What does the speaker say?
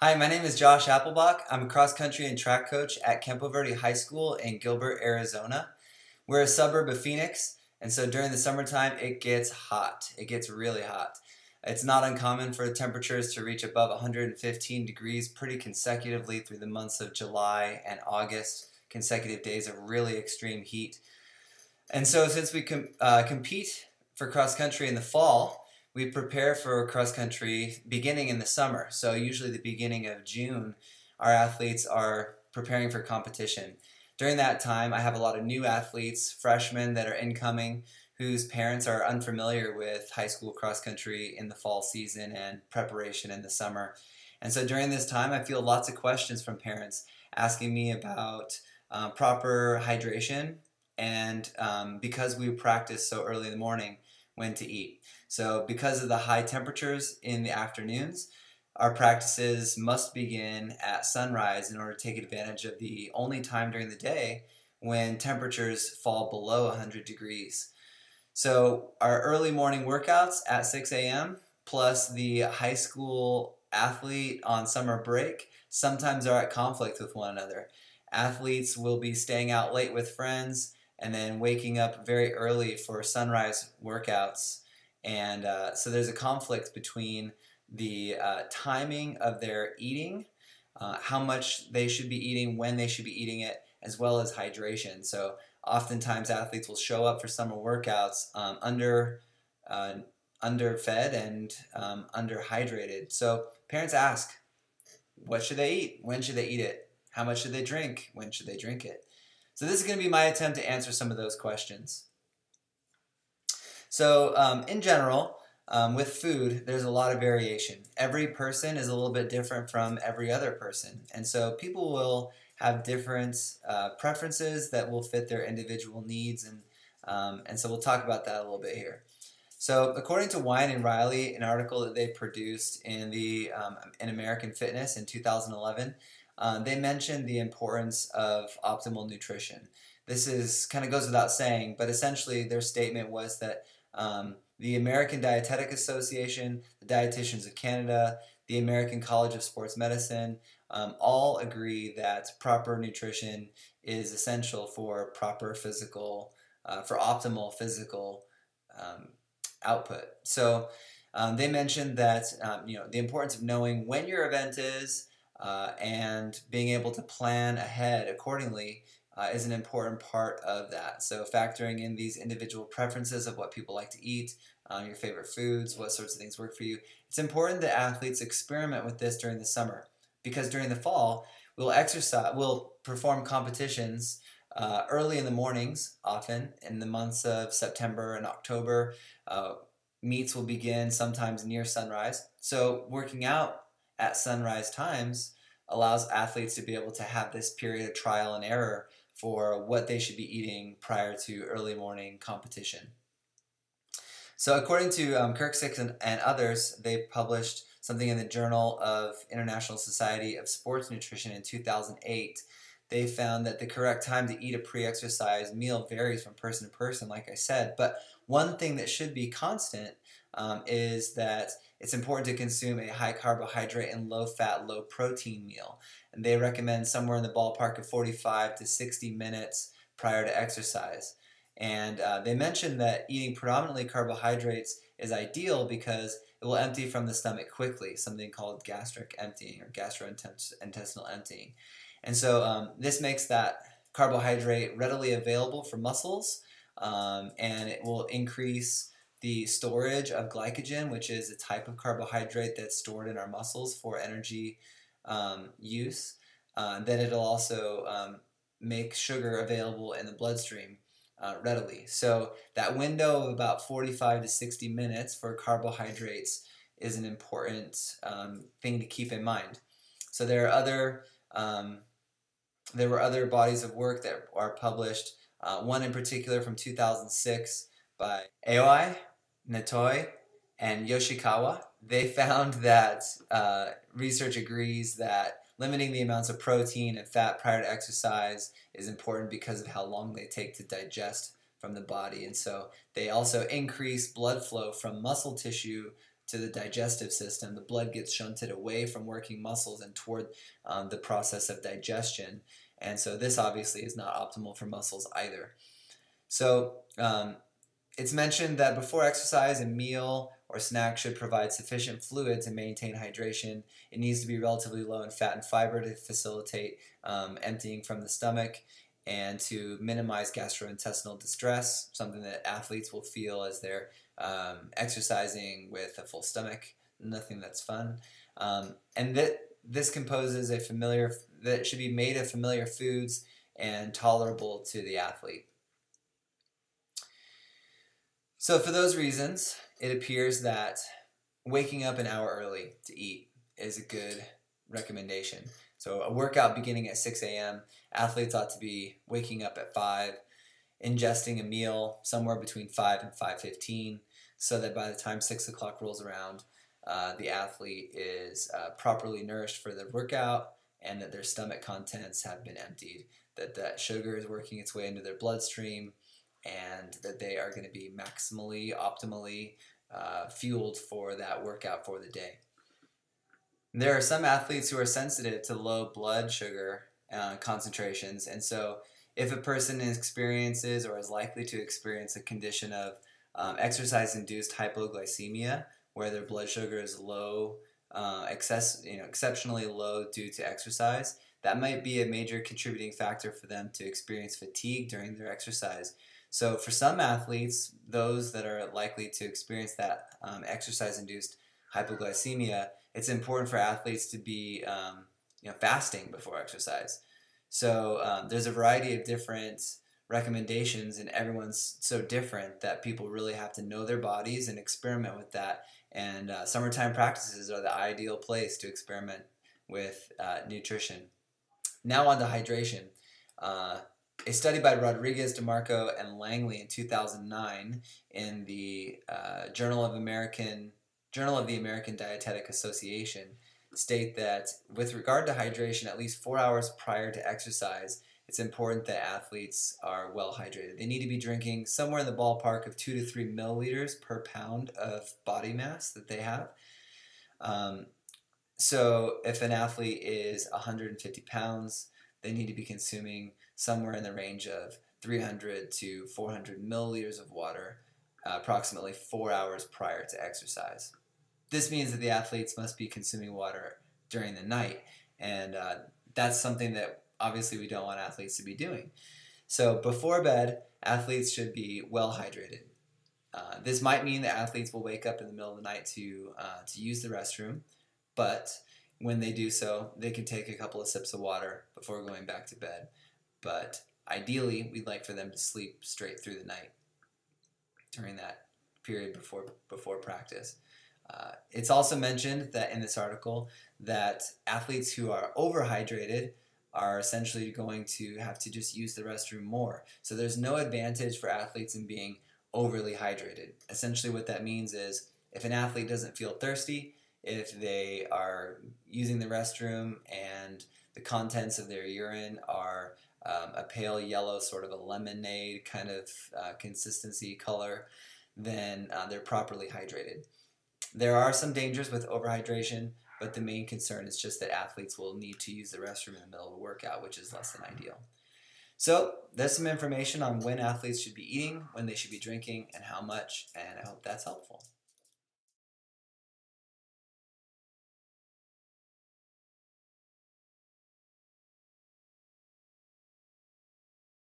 Hi, my name is Josh Appelbach. I'm a cross country and track coach at Campo Verde High School in Gilbert, Arizona. We're a suburb of Phoenix, and so during the summertime it gets hot. It gets really hot. It's not uncommon for the temperatures to reach above 115 degrees pretty consecutively through the months of July and August, consecutive days of really extreme heat. And so since we compete for cross country in the fall, we prepare for cross country beginning in the summer. So usually the beginning of June, our athletes are preparing for competition. During that time, I have a lot of new athletes, freshmen that are incoming, whose parents are unfamiliar with high school cross country in the fall season and preparation in the summer. And so during this time, I feel lots of questions from parents asking me about proper hydration and because we practice so early in the morning, when to eat. So because of the high temperatures in the afternoons, our practices must begin at sunrise in order to take advantage of the only time during the day when temperatures fall below 100 degrees. So our early morning workouts at 6 a.m. plus the high school athlete on summer break sometimes are at conflict with one another. Athletes will be staying out late with friends and then waking up very early for sunrise workouts. And so there's a conflict between the timing of their eating, how much they should be eating, when they should be eating it, as well as hydration. So oftentimes athletes will show up for summer workouts underfed and underhydrated. So parents ask, what should they eat? When should they eat it? How much should they drink? When should they drink it? So this is going to be my attempt to answer some of those questions. So in general, with food, there's a lot of variation. Every person is a little bit different from every other person. And so people will have different preferences that will fit their individual needs. And so we'll talk about that a little bit here. So according to Wine and Riley, an article that they produced in American Fitness in 2011, they mentioned the importance of optimal nutrition. This is kind of goes without saying, but essentially their statement was that the American Dietetic Association, the Dietitians of Canada, the American College of Sports Medicine, all agree that proper nutrition is essential for for optimal physical output. So they mentioned that the importance of knowing when your event is and being able to plan ahead accordingly is an important part of that. So factoring in these individual preferences of what people like to eat, your favorite foods, what sorts of things work for you. It's important that athletes experiment with this during the summer because during the fall we'll perform competitions early in the mornings, often in the months of September and October. Meets will begin sometimes near sunrise. So working out at sunrise times allows athletes to be able to have this period of trial and error for what they should be eating prior to early morning competition. So according to Kirksix and others, they published something in the Journal of International Society of Sports Nutrition in 2008. They found that the correct time to eat a pre-exercise meal varies from person to person, like I said, but one thing that should be constant is that it's important to consume a high carbohydrate and low fat, low protein meal. And they recommend somewhere in the ballpark of 45 to 60 minutes prior to exercise. And they mentioned that eating predominantly carbohydrates is ideal because it will empty from the stomach quickly, something called gastric emptying or gastrointestinal emptying. And so this makes that carbohydrate readily available for muscles, and it will increase the storage of glycogen, which is a type of carbohydrate that's stored in our muscles for energy use. Then it'll also make sugar available in the bloodstream readily. So that window of about 45 to 60 minutes for carbohydrates is an important thing to keep in mind. So there were other bodies of work that are published, one in particular from 2006 by Aoi, Natoi, and Yoshikawa. They found that research agrees that limiting the amounts of protein and fat prior to exercise is important because of how long they take to digest from the body. And so they also increase blood flow from muscle tissue to the digestive system. The blood gets shunted away from working muscles and toward the process of digestion. And so this obviously is not optimal for muscles either. So it's mentioned that before exercise, a meal or snack should provide sufficient fluid to maintain hydration. It needs to be relatively low in fat and fiber to facilitate emptying from the stomach and to minimize gastrointestinal distress, something that athletes will feel as they're exercising with a full stomach. Nothing that's fun. And this composes that should be made of familiar foods and tolerable to the athlete. So for those reasons, it appears that waking up an hour early to eat is a good recommendation. So a workout beginning at 6 a.m., athletes ought to be waking up at 5, ingesting a meal somewhere between 5 and 5:15, so that by the time 6 o'clock rolls around, the athlete is properly nourished for the workout and that their stomach contents have been emptied, that sugar is working its way into their bloodstream, and that they are going to be maximally, optimally fueled for that workout for the day. There are some athletes who are sensitive to low blood sugar concentrations, and so if a person experiences or is likely to experience a condition of exercise-induced hypoglycemia, where their blood sugar is low, exceptionally low due to exercise, that might be a major contributing factor for them to experience fatigue during their exercise. So for some athletes, those that are likely to experience that exercise-induced hypoglycemia, it's important for athletes to be fasting before exercise. So there's a variety of different recommendations, and everyone's so different that people really have to know their bodies and experiment with that. And summertime practices are the ideal place to experiment with nutrition. Now on to hydration. A study by Rodriguez, DeMarco, and Langley in 2009 in the Journal of the American Dietetic Association state that with regard to hydration, at least 4 hours prior to exercise, it's important that athletes are well hydrated. They need to be drinking somewhere in the ballpark of 2 to 3 milliliters per pound of body mass that they have. So if an athlete is 150 pounds, they need to be consuming somewhere in the range of 300 to 400 milliliters of water approximately 4 hours prior to exercise. This means that the athletes must be consuming water during the night, and that's something that obviously we don't want athletes to be doing. So before bed, athletes should be well hydrated. This might mean that athletes will wake up in the middle of the night to use the restroom, but when they do so, they can take a couple of sips of water before going back to bed. But ideally, we'd like for them to sleep straight through the night during that period before practice. It's also mentioned that in this article that athletes who are overhydrated are essentially going to have to just use the restroom more. So there's no advantage for athletes in being overly hydrated. Essentially what that means is if an athlete doesn't feel thirsty, if they are using the restroom and the contents of their urine are a pale yellow, sort of a lemonade kind of consistency color, then they're properly hydrated. There are some dangers with overhydration, but the main concern is just that athletes will need to use the restroom in the middle of a workout, which is less than ideal. So there's some information on when athletes should be eating, when they should be drinking, and how much, and I hope that's helpful.